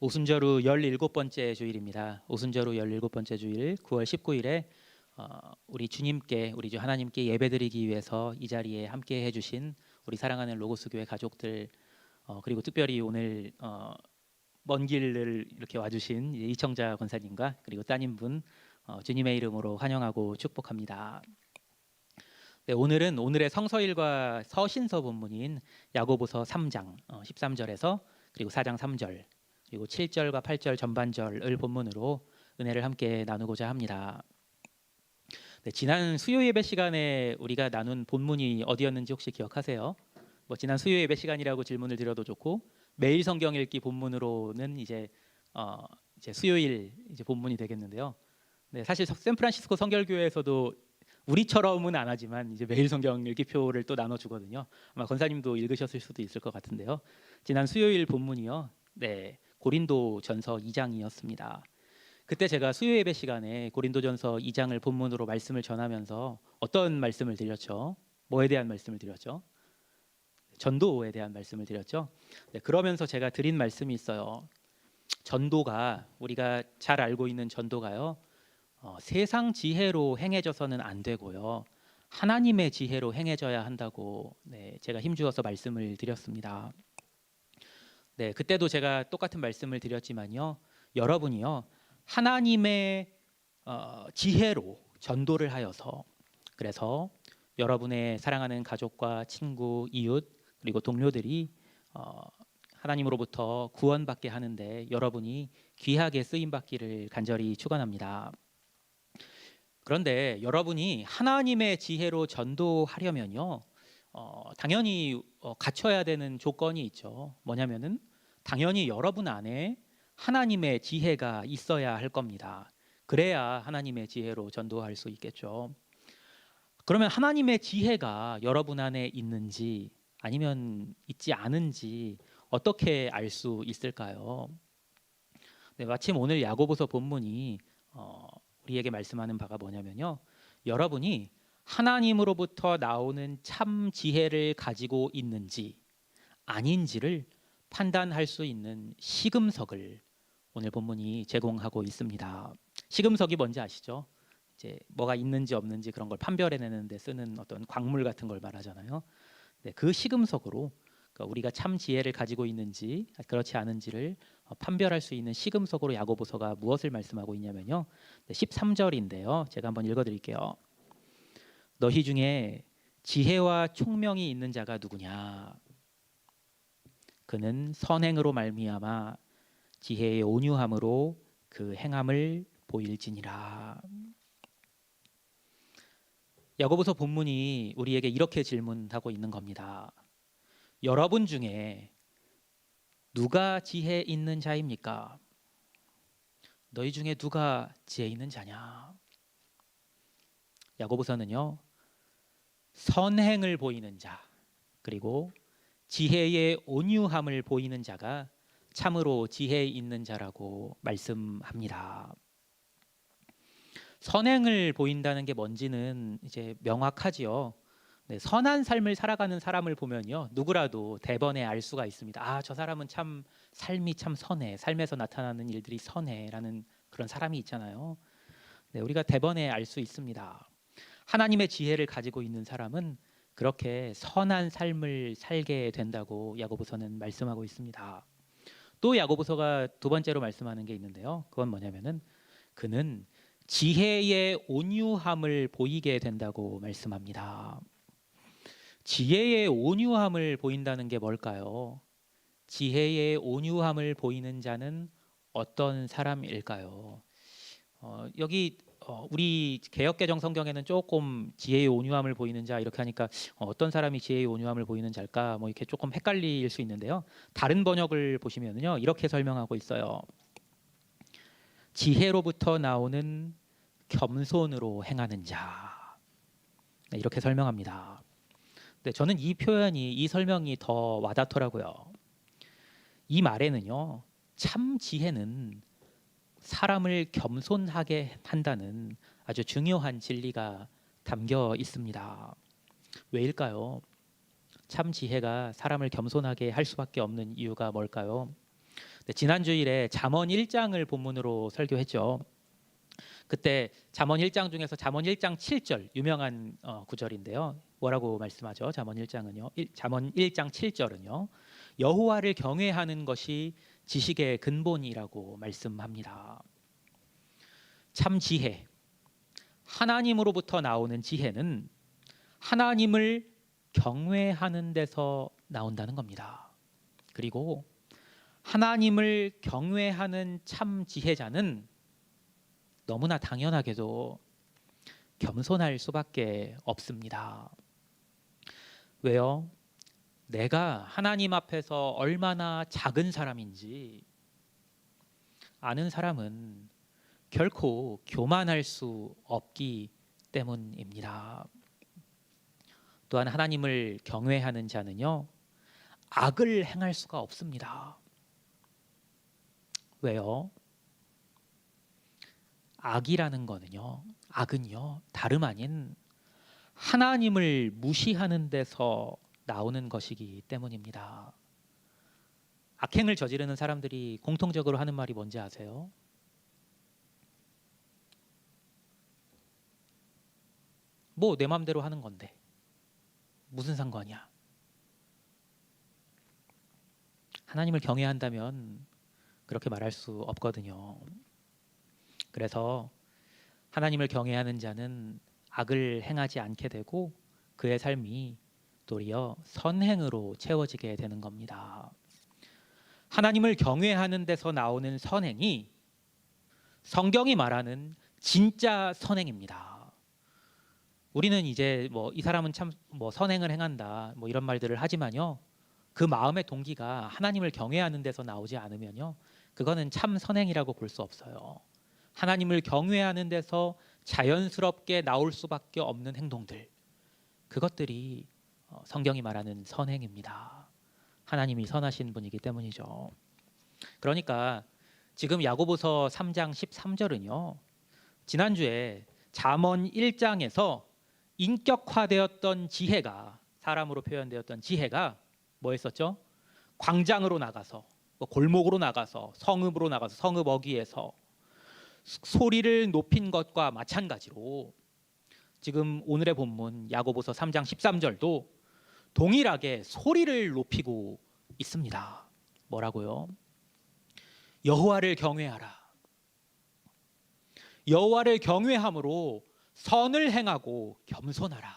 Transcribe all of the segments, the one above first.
오순절후 17번째 주일입니다. 오순절후 17번째 주일 9월 19일에 우리 주님께, 우리 주 하나님께 예배드리기 위해서 이 자리에 함께 해주신 우리 사랑하는 로고스 교회 가족들, 그리고 특별히 오늘 먼 길을 이렇게 와주신 이청자 권사님과 그리고 따님분, 주님의 이름으로 환영하고 축복합니다. 네, 오늘은 오늘의 성서일과 서신서 본문인 야고보서 3장 13절에서 그리고 4장 3절 그리고 7절과 8절 전반절을 본문으로 은혜를 함께 나누고자 합니다. 네, 지난 수요 예배 시간에 우리가 나눈 본문이 어디였는지 혹시 기억하세요? 지난 수요 예배 시간이라고 질문을 드려도 좋고, 매일 성경 읽기 본문으로는 이제 수요일 이제 본문이 되겠는데요. 네, 사실 샌프란시스코 성결교회에서도 우리처럼은 안 하지만 이제 매일 성경 읽기표를 또 나눠주거든요. 아마 권사님도 읽으셨을 수도 있을 것 같은데요. 지난 수요일 본문이요. 네, 고린도전서 2장이었습니다. 그때 제가 수요 예배 시간에 고린도전서 2장을 본문으로 말씀을 전하면서 어떤 말씀을 드렸죠? 뭐에 대한 말씀을 드렸죠? 전도에 대한 말씀을 드렸죠. 네, 그러면서 제가 드린 말씀이 있어요. 전도가, 우리가 잘 알고 있는 전도가요, 세상 지혜로 행해져서는 안 되고요, 하나님의 지혜로 행해져야 한다고 제가 힘주어서 말씀을 드렸습니다. 네, 그때도 제가 똑같은 말씀을 드렸지만요, 여러분이요 하나님의 지혜로 전도를 하여서, 그래서 여러분의 사랑하는 가족과 친구, 이웃 그리고 동료들이 하나님으로부터 구원받게 하는데 여러분이 귀하게 쓰임받기를 간절히 축원합니다. 그런데 여러분이 하나님의 지혜로 전도하려면요, 당연히 갖춰야 되는 조건이 있죠. 뭐냐면은 당연히 여러분 안에 하나님의 지혜가 있어야 할 겁니다. 그래야 하나님의 지혜로 전도할 수 있겠죠. 그러면 하나님의 지혜가 여러분 안에 있는지 아니면 있지 않은지 어떻게 알 수 있을까요? 네, 마침 오늘 야고보서 본문이 우리에게 말씀하는 바가 뭐냐면요, 여러분이 하나님으로부터 나오는 참 지혜를 가지고 있는지 아닌지를 판단할 수 있는 시금석을 오늘 본문이 제공하고 있습니다. 시금석이 뭔지 아시죠? 이제 뭐가 있는지 없는지 그런 걸 판별해내는 데 쓰는 어떤 광물 같은 걸 말하잖아요. 네, 그 시금석으로, 그러니까 우리가 참 지혜를 가지고 있는지 그렇지 않은지를 판별할 수 있는 시금석으로 야고보서가 무엇을 말씀하고 있냐면요, 13절인데요. 제가 한번 읽어드릴게요. 너희 중에 지혜와 총명이 있는 자가 누구냐? 그는 선행으로 말미암아 지혜의 온유함으로 그 행함을 보일지니라. 야고보서 본문이 우리에게 이렇게 질문하고 있는 겁니다. 여러분 중에 누가 지혜 있는 자입니까? 너희 중에 누가 지혜 있는 자냐? 야고보서는요, 선행을 보이는 자 그리고 지혜의 온유함을 보이는 자가 참으로 지혜 있는 자라고 말씀합니다. 선행을 보인다는 게 뭔지는 이제 명확하지요. 네, 선한 삶을 살아가는 사람을 보면요, 누구라도 대번에 알 수가 있습니다. 아, 저 사람은 참 삶이 참 선해, 삶에서 나타나는 일들이 선해라는 그런 사람이 있잖아요. 네, 우리가 대번에 알 수 있습니다. 하나님의 지혜를 가지고 있는 사람은 그렇게 선한 삶을 살게 된다고 야고보서는 말씀하고 있습니다. 또 야고보서가 두 번째로 말씀하는 게 있는데요, 그건 뭐냐면은 그는 지혜의 온유함을 보이게 된다고 말씀합니다. 지혜의 온유함을 보인다는 게 뭘까요? 지혜의 온유함을 보이는 자는 어떤 사람일까요? 여기 우리 개역개정 성경에는 조금 지혜의 온유함을 보이는 자 이렇게 하니까 어떤 사람이 지혜의 온유함을 보이는 자일까 이렇게 조금 헷갈릴 수 있는데요, 다른 번역을 보시면요 이렇게 설명하고 있어요. 지혜로부터 나오는 겸손으로 행하는 자, 이렇게 설명합니다. 네, 저는 이 표현이, 이 설명이 더 와닿더라고요. 이 말에는요, 참 지혜는 사람을 겸손하게 한다는 아주 중요한 진리가 담겨 있습니다. 왜일까요? 참 지혜가 사람을 겸손하게 할 수밖에 없는 이유가 뭘까요? 네, 지난 주일에 잠언 1장을 본문으로 설교했죠. 그때 잠언 1장 중에서 잠언 1장 7절 유명한 구절인데요. 뭐라고 말씀하죠? 잠언 1장은요. 잠언 1장 7절은요. 여호와를 경외하는 것이 지식의 근본이라고 말씀합니다. 참 지혜, 하나님으로부터 나오는 지혜는 하나님을 경외하는 데서 나온다는 겁니다. 그리고 하나님을 경외하는 참 지혜자는 너무나 당연하게도 겸손할 수밖에 없습니다. 왜요? 내가 하나님 앞에서 얼마나 작은 사람인지 아는 사람은 결코 교만할 수 없기 때문입니다. 또한 하나님을 경외하는 자는요, 악을 행할 수가 없습니다. 왜요? 악이라는 거는요, 악은요, 다름 아닌 하나님을 무시하는 데서 나오는 것이기 때문입니다. 악행을 저지르는 사람들이 공통적으로 하는 말이 뭔지 아세요? 뭐 내 맘대로 하는 건데 무슨 상관이야? 하나님을 경외한다면 그렇게 말할 수 없거든요. 그래서 하나님을 경외하는 자는 악을 행하지 않게 되고 그의 삶이 도리어 선행으로 채워지게 되는 겁니다. 하나님을 경외하는 데서 나오는 선행이 성경이 말하는 진짜 선행입니다. 우리는 이제 이 사람은 참 선행을 행한다 이런 말들을 하지만요, 그 마음의 동기가 하나님을 경외하는 데서 나오지 않으면요, 그거는 참 선행이라고 볼 수 없어요. 하나님을 경외하는 데서 자연스럽게 나올 수밖에 없는 행동들, 그것들이 성경이 말하는 선행입니다. 하나님이 선하신 분이기 때문이죠. 그러니까 지금 야고보서 3장 13절은요, 지난주에 잠언 1장에서 인격화되었던 지혜가, 사람으로 표현되었던 지혜가 뭐 했었죠? 광장으로 나가서, 골목으로 나가서, 성읍으로 나가서, 성읍 어귀에서 소리를 높인 것과 마찬가지로 지금 오늘의 본문 야고보서 3장 13절도 동일하게 소리를 높이고 있습니다. 뭐라고요? 여호와를 경외하라. 여호와를 경외함으로 선을 행하고 겸손하라.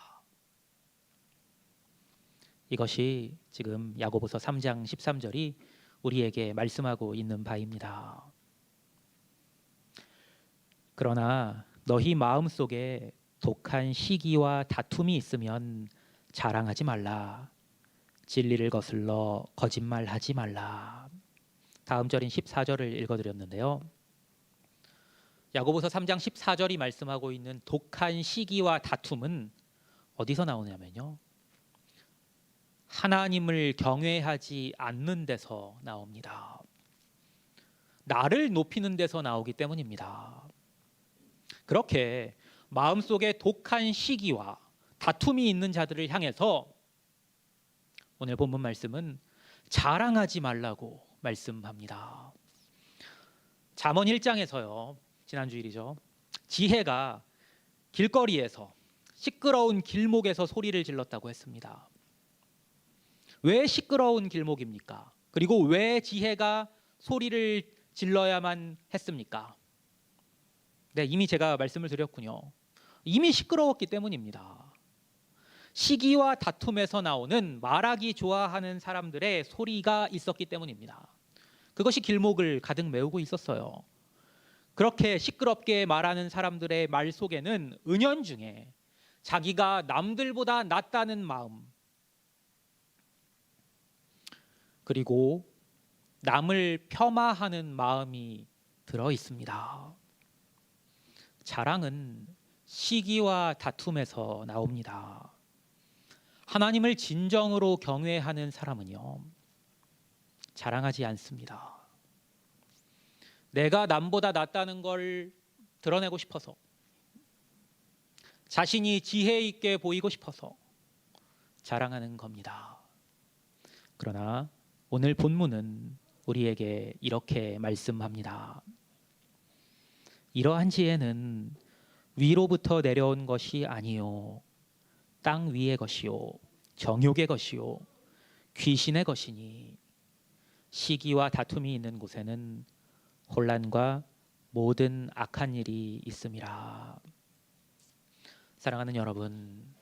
이것이 지금 야고보서 3장 13절이 우리에게 말씀하고 있는 바입니다. 그러나 너희 마음속에 독한 시기와 다툼이 있으면 자랑하지 말라. 진리를 거슬러 거짓말하지 말라. 다음 절인 14절을 읽어드렸는데요. 야고보서 3장 14절이 말씀하고 있는 독한 시기와 다툼은 어디서 나오냐면요, 하나님을 경외하지 않는 데서 나옵니다. 나를 높이는 데서 나오기 때문입니다. 그렇게 마음속에 독한 시기와 다툼이 있는 자들을 향해서 오늘 본문 말씀은 자랑하지 말라고 말씀합니다. 잠언 1장에서요, 지난주일이죠, 지혜가 길거리에서 시끄러운 길목에서 소리를 질렀다고 했습니다. 왜 시끄러운 길목입니까? 그리고 왜 지혜가 소리를 질러야만 했습니까? 네, 이미 제가 말씀을 드렸군요. 이미 시끄러웠기 때문입니다. 시기와 다툼에서 나오는 말하기 좋아하는 사람들의 소리가 있었기 때문입니다. 그것이 길목을 가득 메우고 있었어요. 그렇게 시끄럽게 말하는 사람들의 말 속에는 은연중에 자기가 남들보다 낫다는 마음, 그리고 남을 폄하하는 마음이 들어 있습니다. 자랑은 시기와 다툼에서 나옵니다. 하나님을 진정으로 경외하는 사람은요, 자랑하지 않습니다. 내가 남보다 낫다는 걸 드러내고 싶어서, 자신이 지혜 있게 보이고 싶어서 자랑하는 겁니다. 그러나 오늘 본문은 우리에게 이렇게 말씀합니다. 이러한 지혜는 위로부터 내려온 것이 아니요 땅 위의 것이요 정욕의 것이요 귀신의 것이니 시기와 다툼이 있는 곳에는 혼란과 모든 악한 일이 있음이라. 사랑하는 여러분,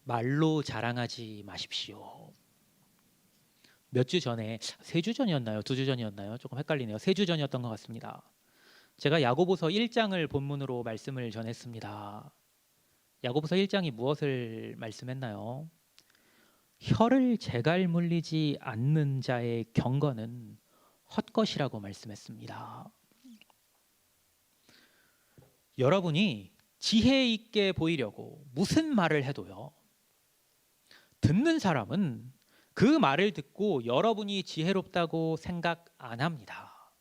말로 자랑하지 마십시오. 몇 주 전에, 3주 전이었나요? 2주 전이었나요? 조금 헷갈리네요. 3주 전이었던 것 같습니다. 제가 야고보서 1장을 본문으로 말씀을 전했습니다. 야고보서 1장이 무엇을 말씀했나요? 혀를 제갈 물리지 않는 자의 경건은 헛것이라고 말씀했습니다. 여러분이 지혜 있게 보이려고 무슨 말을 해도요, 듣는 사람은 그 말을 듣고 여러분이 지혜롭다고 생각 안 합니다.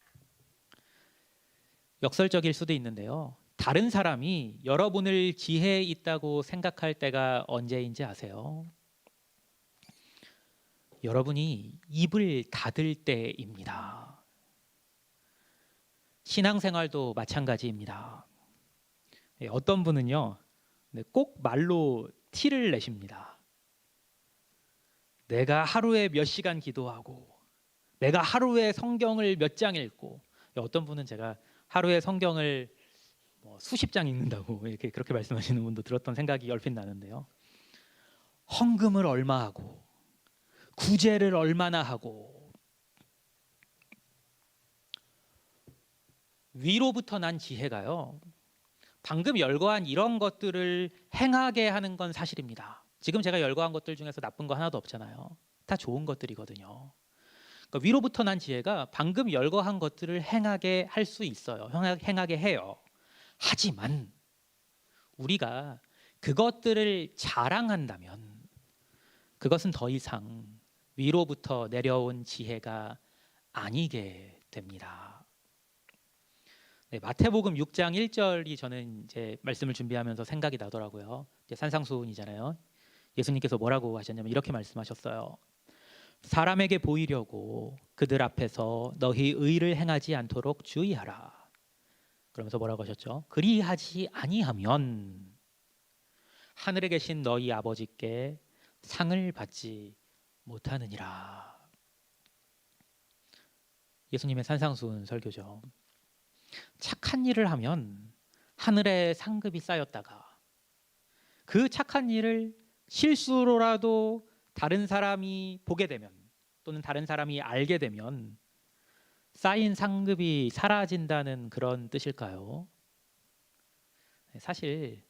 역설적일 수도 있는데요, 다른 사람이 여러분을 지혜 있다고 생각할 때가 언제인지 아세요? 여러분이 입을 닫을 때입니다. 신앙생활도 마찬가지입니다. 어떤 분은요, 꼭 말로 티를 내십니다. 내가 하루에 몇 시간 기도하고, 내가 하루에 성경을 몇 장 읽고, 어떤 분은 제가 하루에 성경을 수십 장 읽는다고 이렇게 그렇게 말씀하시는 분도 들었던 생각이 얼핏 나는데요. 헌금을 얼마 하고, 구제를 얼마나 하고, 위로부터 난 지혜가요, 방금 열거한 이런 것들을 행하게 하는 건 사실입니다. 지금 제가 열거한 것들 중에서 나쁜 거 하나도 없잖아요. 다 좋은 것들이거든요. 그러니까 위로부터 난 지혜가 방금 열거한 것들을 행하게 할 수 있어요. 행하게 해요. 하지만 우리가 그것들을 자랑한다면 그것은 더 이상 위로부터 내려온 지혜가 아니게 됩니다. 마태복음 6장 1절이 저는 이제 말씀을 준비하면서 생각이 나더라고요. 이제 산상수훈이잖아요. 예수님께서 뭐라고 하셨냐면 이렇게 말씀하셨어요. 사람에게 보이려고 그들 앞에서 너희 의를 행하지 않도록 주의하라. 그러면서 뭐라고 하셨죠? 그리하지 아니하면 하늘에 계신 너희 아버지께 상을 받지 못하느니라. 예수님의 산상수훈 설교죠. 착한 일을 하면 하늘에 상급이 쌓였다가 그 착한 일을 실수로라도 다른 사람이 보게 되면 또는 다른 사람이 알게 되면 쌓인 상급이 사라진다는 그런 뜻일까요? 사실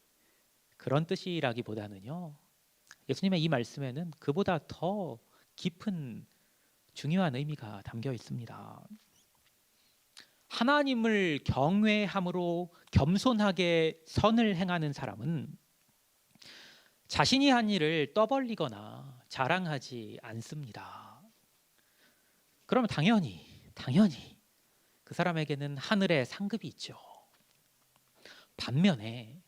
그런 뜻이라기보다는요, 예수님의 이 말씀에는 그보다 더 깊은 중요한 의미가 담겨 있습니다. 하나님을 경외함으로 겸손하게 선을 행하는 사람은 자신이 한 일을 떠벌리거나 자랑하지 않습니다. 그럼 당연히 그 사람에게는 하늘의 상급이 있죠. 반면에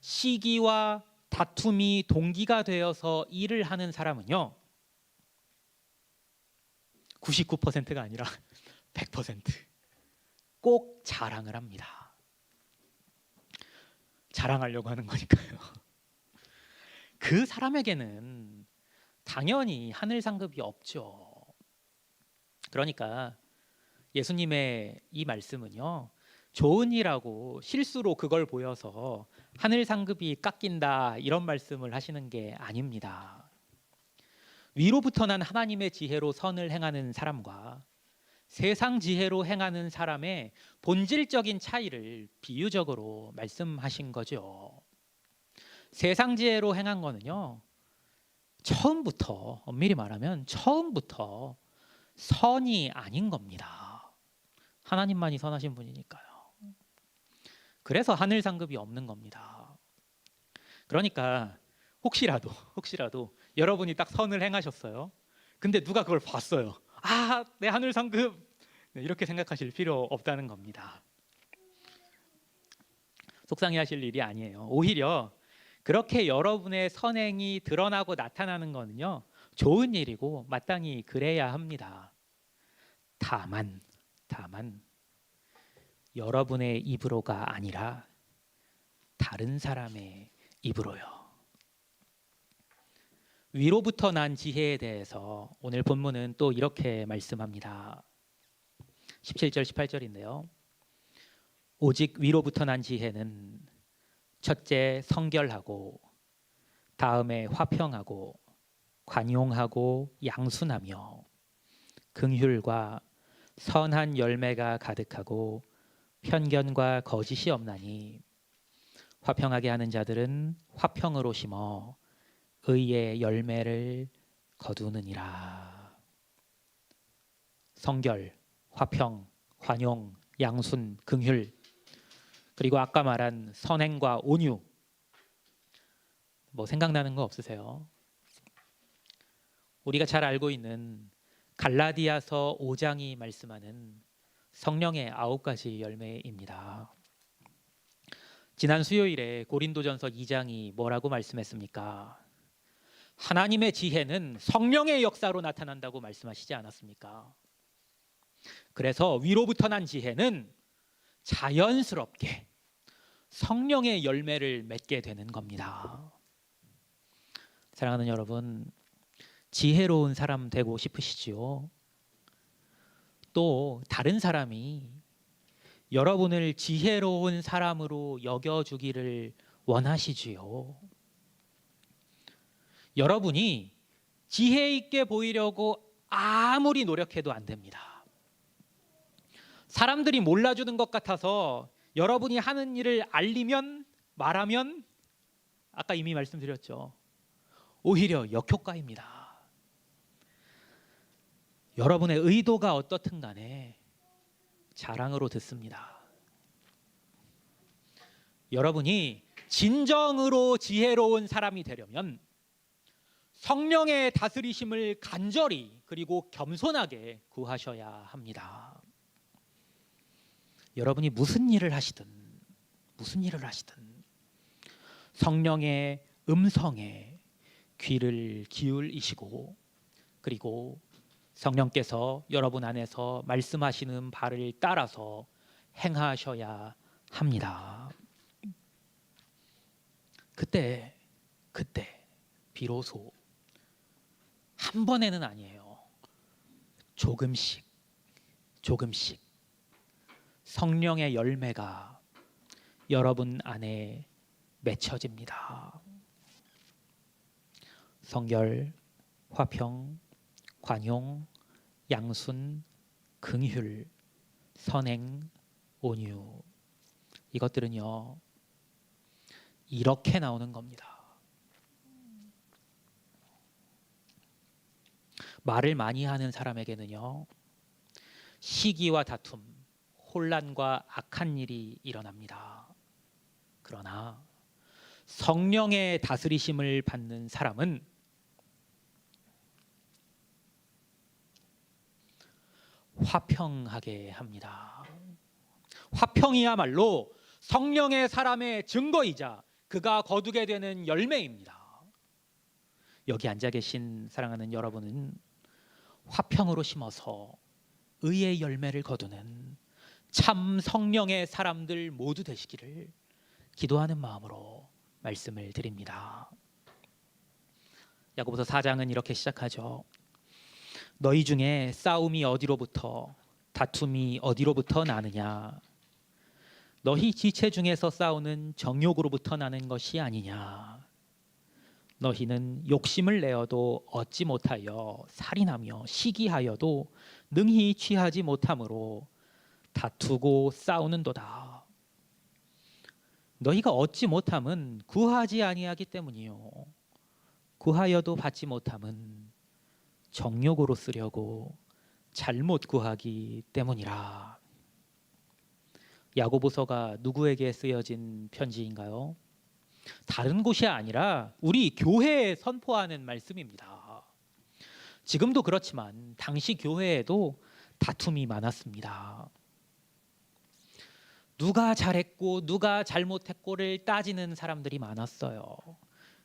시기와 다툼이 동기가 되어서 일을 하는 사람은요, 99%가 아니라 100%꼭 자랑을 합니다. 자랑하려고 하는 거니까요. 그 사람에게는 당연히 하늘 상급이 없죠. 그러니까 예수님의 이 말씀은요, 좋은 일하고 실수로 그걸 보여서 하늘 상급이 깎인다 이런 말씀을 하시는 게 아닙니다. 위로부터 난 하나님의 지혜로 선을 행하는 사람과 세상 지혜로 행하는 사람의 본질적인 차이를 비유적으로 말씀하신 거죠. 세상 지혜로 행한 거는요, 처음부터, 엄밀히 말하면 처음부터 선이 아닌 겁니다. 하나님만이 선하신 분이니까요. 그래서 하늘 상급이 없는 겁니다. 그러니까 혹시라도 여러분이 딱 선을 행하셨어요. 근데 누가 그걸 봤어요. 아, 내 하늘 상급, 이렇게 생각하실 필요 없다는 겁니다. 속상해하실 일이 아니에요. 오히려 그렇게 여러분의 선행이 드러나고 나타나는 거는요, 좋은 일이고 마땅히 그래야 합니다. 다만 여러분의 입으로가 아니라 다른 사람의 입으로요. 위로부터 난 지혜에 대해서 오늘 본문은 또 이렇게 말씀합니다. 17절 18절인데요. 오직 위로부터 난 지혜는 첫째 성결하고 다음에 화평하고 관용하고 양순하며 긍휼과 선한 열매가 가득하고 편견과 거짓이 없나니 화평하게 하는 자들은 화평으로 심어 의의 열매를 거두느니라. 성결, 화평, 관용, 양순, 긍휼, 그리고 아까 말한 선행과 온유. 뭐 생각나는 거 없으세요? 우리가 잘 알고 있는 갈라디아서 5장이 말씀하는 성령의 9가지 열매입니다. 지난 수요일에 고린도전서 2장이 뭐라고 말씀했습니까? 하나님의 지혜는 성령의 역사로 나타난다고 말씀하시지 않았습니까? 그래서 위로부터 난 지혜는 자연스럽게 성령의 열매를 맺게 되는 겁니다. 사랑하는 여러분, 지혜로운 사람 되고 싶으시지요? 또 다른 사람이 여러분을 지혜로운 사람으로 여겨주기를 원하시지요? 여러분이 지혜 있게 보이려고 아무리 노력해도 안 됩니다. 사람들이 몰라주는 것 같아서 여러분이 하는 일을 알리면, 말하면 아까 이미 말씀드렸죠. 오히려 역효과입니다. 여러분의 의도가 어떻든 간에 자랑으로 듣습니다. 여러분이 진정으로 지혜로운 사람이 되려면 성령의 다스리심을 간절히 그리고 겸손하게 구하셔야 합니다. 여러분이 무슨 일을 하시든 성령의 음성에 귀를 기울이시고 그리고 성령께서 여러분 안에서 말씀하시는 바를 따라서 행하셔야 합니다. 그때 비로소 한 번에는 아니에요. 조금씩 성령의 열매가 여러분 안에 맺혀집니다. 성결, 화평, 관용, 양순, 긍휼, 선행, 온유. 이것들은요, 이렇게 나오는 겁니다. 말을 많이 하는 사람에게는요, 시기와 다툼, 혼란과 악한 일이 일어납니다. 그러나 성령의 다스리심을 받는 사람은 화평하게 합니다. 화평이야말로 성령의 사람의 증거이자 그가 거두게 되는 열매입니다. 여기 앉아 계신 사랑하는 여러분은 화평으로 심어서 의의 열매를 거두는 참 성령의 사람들 모두 되시기를 기도하는 마음으로 말씀을 드립니다. 야고보서 4장은 이렇게 시작하죠. 너희 중에 싸움이 어디로부터 다툼이 어디로부터 나느냐? 너희 지체 중에서 싸우는 정욕으로부터 나는 것이 아니냐? 너희는 욕심을 내어도 얻지 못하여 살인하며 시기하여도 능히 취하지 못함으로 다투고 싸우는도다. 너희가 얻지 못함은 구하지 아니하기 때문이요 구하여도 받지 못함은 정욕으로 쓰려고 잘못 구하기 때문이라. 야고보서가 누구에게 쓰여진 편지인가요? 다른 곳이 아니라 우리 교회에 선포하는 말씀입니다. 지금도 그렇지만 당시 교회에도 다툼이 많았습니다. 누가 잘했고 누가 잘못했고를 따지는 사람들이 많았어요.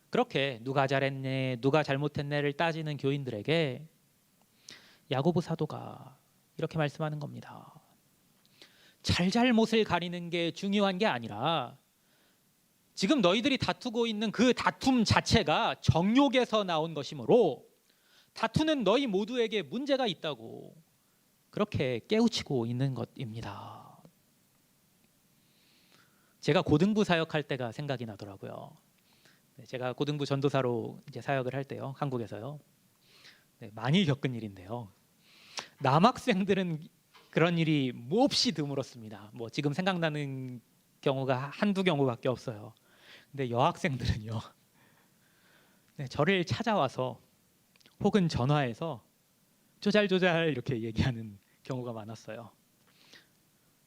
그렇게 누가 잘했네 누가 잘못했네를 따지는 교인들에게 야고보 사도가 이렇게 말씀하는 겁니다. 잘잘못을 가리는 게 중요한 게 아니라 지금 너희들이 다투고 있는 그 다툼 자체가 정욕에서 나온 것이므로 다투는 너희 모두에게 문제가 있다고 그렇게 깨우치고 있는 것입니다. 제가 고등부 사역할 때가 생각이 나더라고요. 제가 고등부 전도사로 이제 사역을 할 때요, 한국에서요. 많이 겪은 일인데요. 남학생들은 그런 일이 몹시 드물었습니다. 뭐 지금 생각나는 경우가 한두 경우밖에 없어요. 근데 여학생들은요, 저를 찾아와서 혹은 전화해서 조잘조잘 이렇게 얘기하는 경우가 많았어요.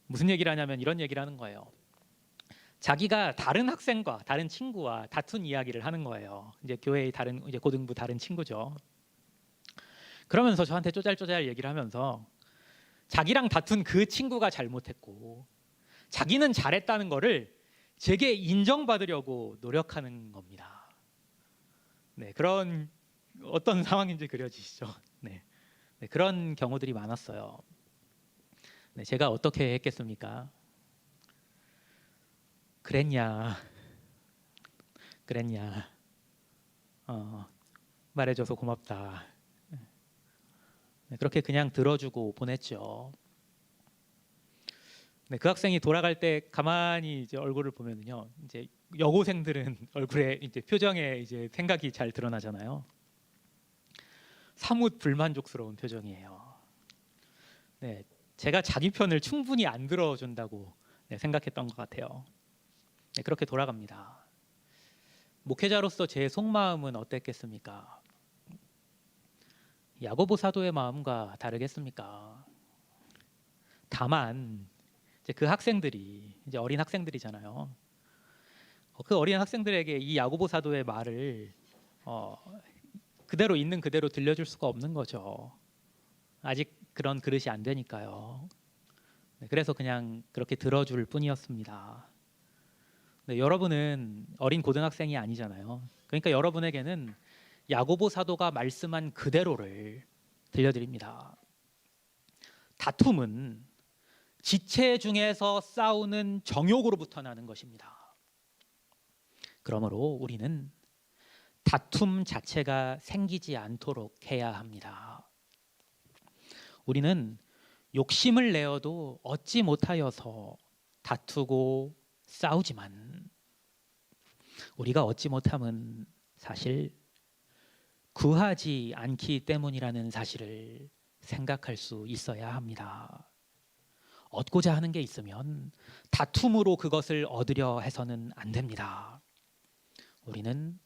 무슨 얘기를 하냐면 이런 얘기를 하는 거예요. 자기가 다른 학생과 다른 친구와 다툰 이야기를 하는 거예요. 이제 교회의 다른 이제 고등부 다른 친구죠. 그러면서 저한테 쪼잘쪼잘 얘기를 하면서 자기랑 다툰 그 친구가 잘못했고 자기는 잘했다는 거를 제게 인정받으려고 노력하는 겁니다. 네, 그런 어떤 상황인지 그려지시죠? 네, 그런 경우들이 많았어요. 네, 제가 어떻게 했겠습니까? 그랬냐? 말해줘서 고맙다. 네, 그렇게 그냥 들어주고 보냈죠. 네, 그 학생이 돌아갈 때 가만히 이제 얼굴을 보면요, 이제 여고생들은 얼굴에 이제 표정에 이제 생각이 잘 드러나잖아요. 사뭇 불만족스러운 표정이에요. 네, 제가 자기 편을 충분히 안 들어준다고 생각했던 것 같아요. 네, 그렇게 돌아갑니다. 목회자로서 제 속마음은 어땠겠습니까? 야고보 사도의 마음과 다르겠습니까? 다만 이제 그 학생들이 이제 어린 학생들이잖아요. 그 어린 학생들에게 이 야고보 사도의 말을 그대로 있는 그대로 들려줄 수가 없는 거죠. 아직 그런 그릇이 안 되니까요. 네, 그래서 그냥 그렇게 들어줄 뿐이었습니다. 네, 여러분은 어린 고등학생이 아니잖아요. 그러니까 여러분에게는 야고보 사도가 말씀한 그대로를 들려드립니다. 다툼은 지체 중에서 싸우는 정욕으로부터 나는 것입니다. 그러므로 우리는 다툼 자체가 생기지 않도록 해야 합니다. 우리는 욕심을 내어도 얻지 못하여서 다투고 싸우지만 우리가 얻지 못함은 사실 구하지 않기 때문이라는 사실을 생각할 수 있어야 합니다. 얻고자 하는 게 있으면 다툼으로 그것을 얻으려 해서는 안 됩니다. 우리는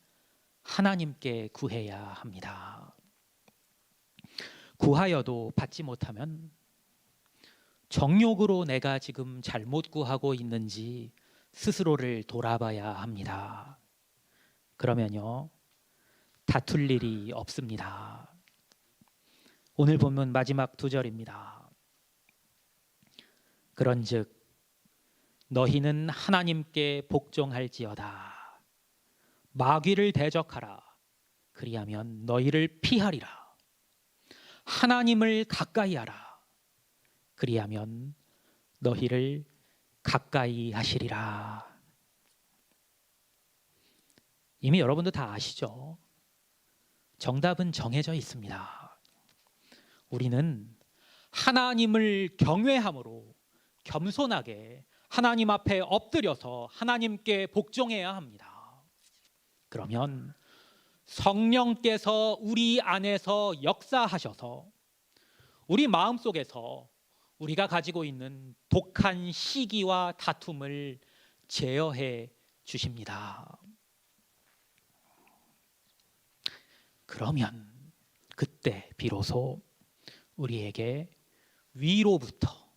하나님께 구해야 합니다. 구하여도 받지 못하면 정욕으로 내가 지금 잘못 구하고 있는지 스스로를 돌아봐야 합니다. 그러면요, 다툴 일이 없습니다. 오늘 본문 마지막 2절입니다. 그런즉 너희는 하나님께 복종할지어다. 마귀를 대적하라. 그리하면 너희를 피하리라. 하나님을 가까이 하라. 그리하면 너희를 가까이 하시리라. 이미 여러분도 다 아시죠? 정답은 정해져 있습니다. 우리는 하나님을 경외함으로 겸손하게 하나님 앞에 엎드려서 하나님께 복종해야 합니다. 그러면 성령께서 우리 안에서 역사하셔서 우리 마음속에서 우리가 가지고 있는 독한 시기와 다툼을 제어해 주십니다. 그러면 그때 비로소 우리에게 위로부터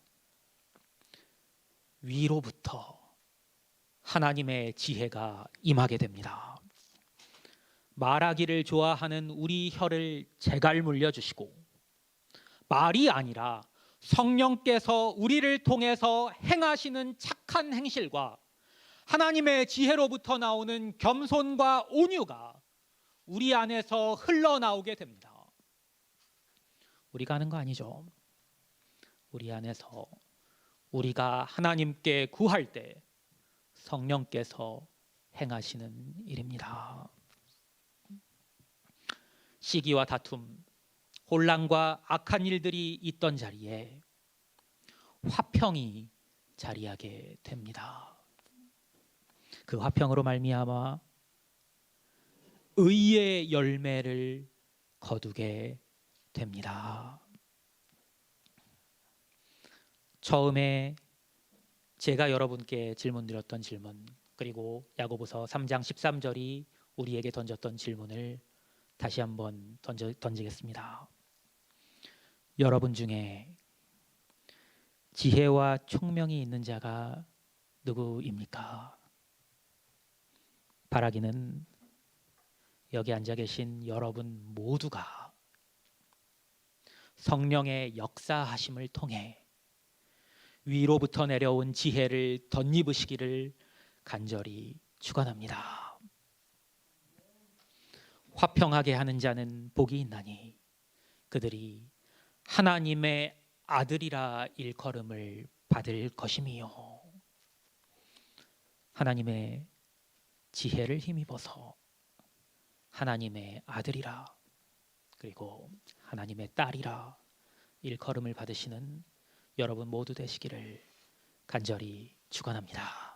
하나님의 지혜가 임하게 됩니다. 말하기를 좋아하는 우리 혀를 제갈 물려주시고 말이 아니라 성령께서 우리를 통해서 행하시는 착한 행실과 하나님의 지혜로부터 나오는 겸손과 온유가 우리 안에서 흘러나오게 됩니다. 우리가 하는 거 아니죠. 우리 안에서 우리가 하나님께 구할 때 성령께서 행하시는 일입니다. 시기와 다툼, 혼란과 악한 일들이 있던 자리에 화평이 자리하게 됩니다. 그 화평으로 말미암아 의의 열매를 거두게 됩니다. 처음에 제가 여러분께 질문드렸던 질문, 그리고 야고보서 3장 13절이 우리에게 던졌던 질문을 다시 한번 던지겠습니다. 여러분 중에 지혜와 총명이 있는 자가 누구입니까? 바라기는 여기 앉아 계신 여러분 모두가 성령의 역사하심을 통해 위로부터 내려온 지혜를 덧입으시기를 간절히 축원합니다. 화평하게 하는 자는 복이 있나니 그들이 하나님의 아들이라 일컬음을 받을 것임이요. 하나님의 지혜를 힘입어서 하나님의 아들이라, 그리고 하나님의 딸이라 일컬음을 받으시는 여러분 모두 되시기를 간절히 축원합니다.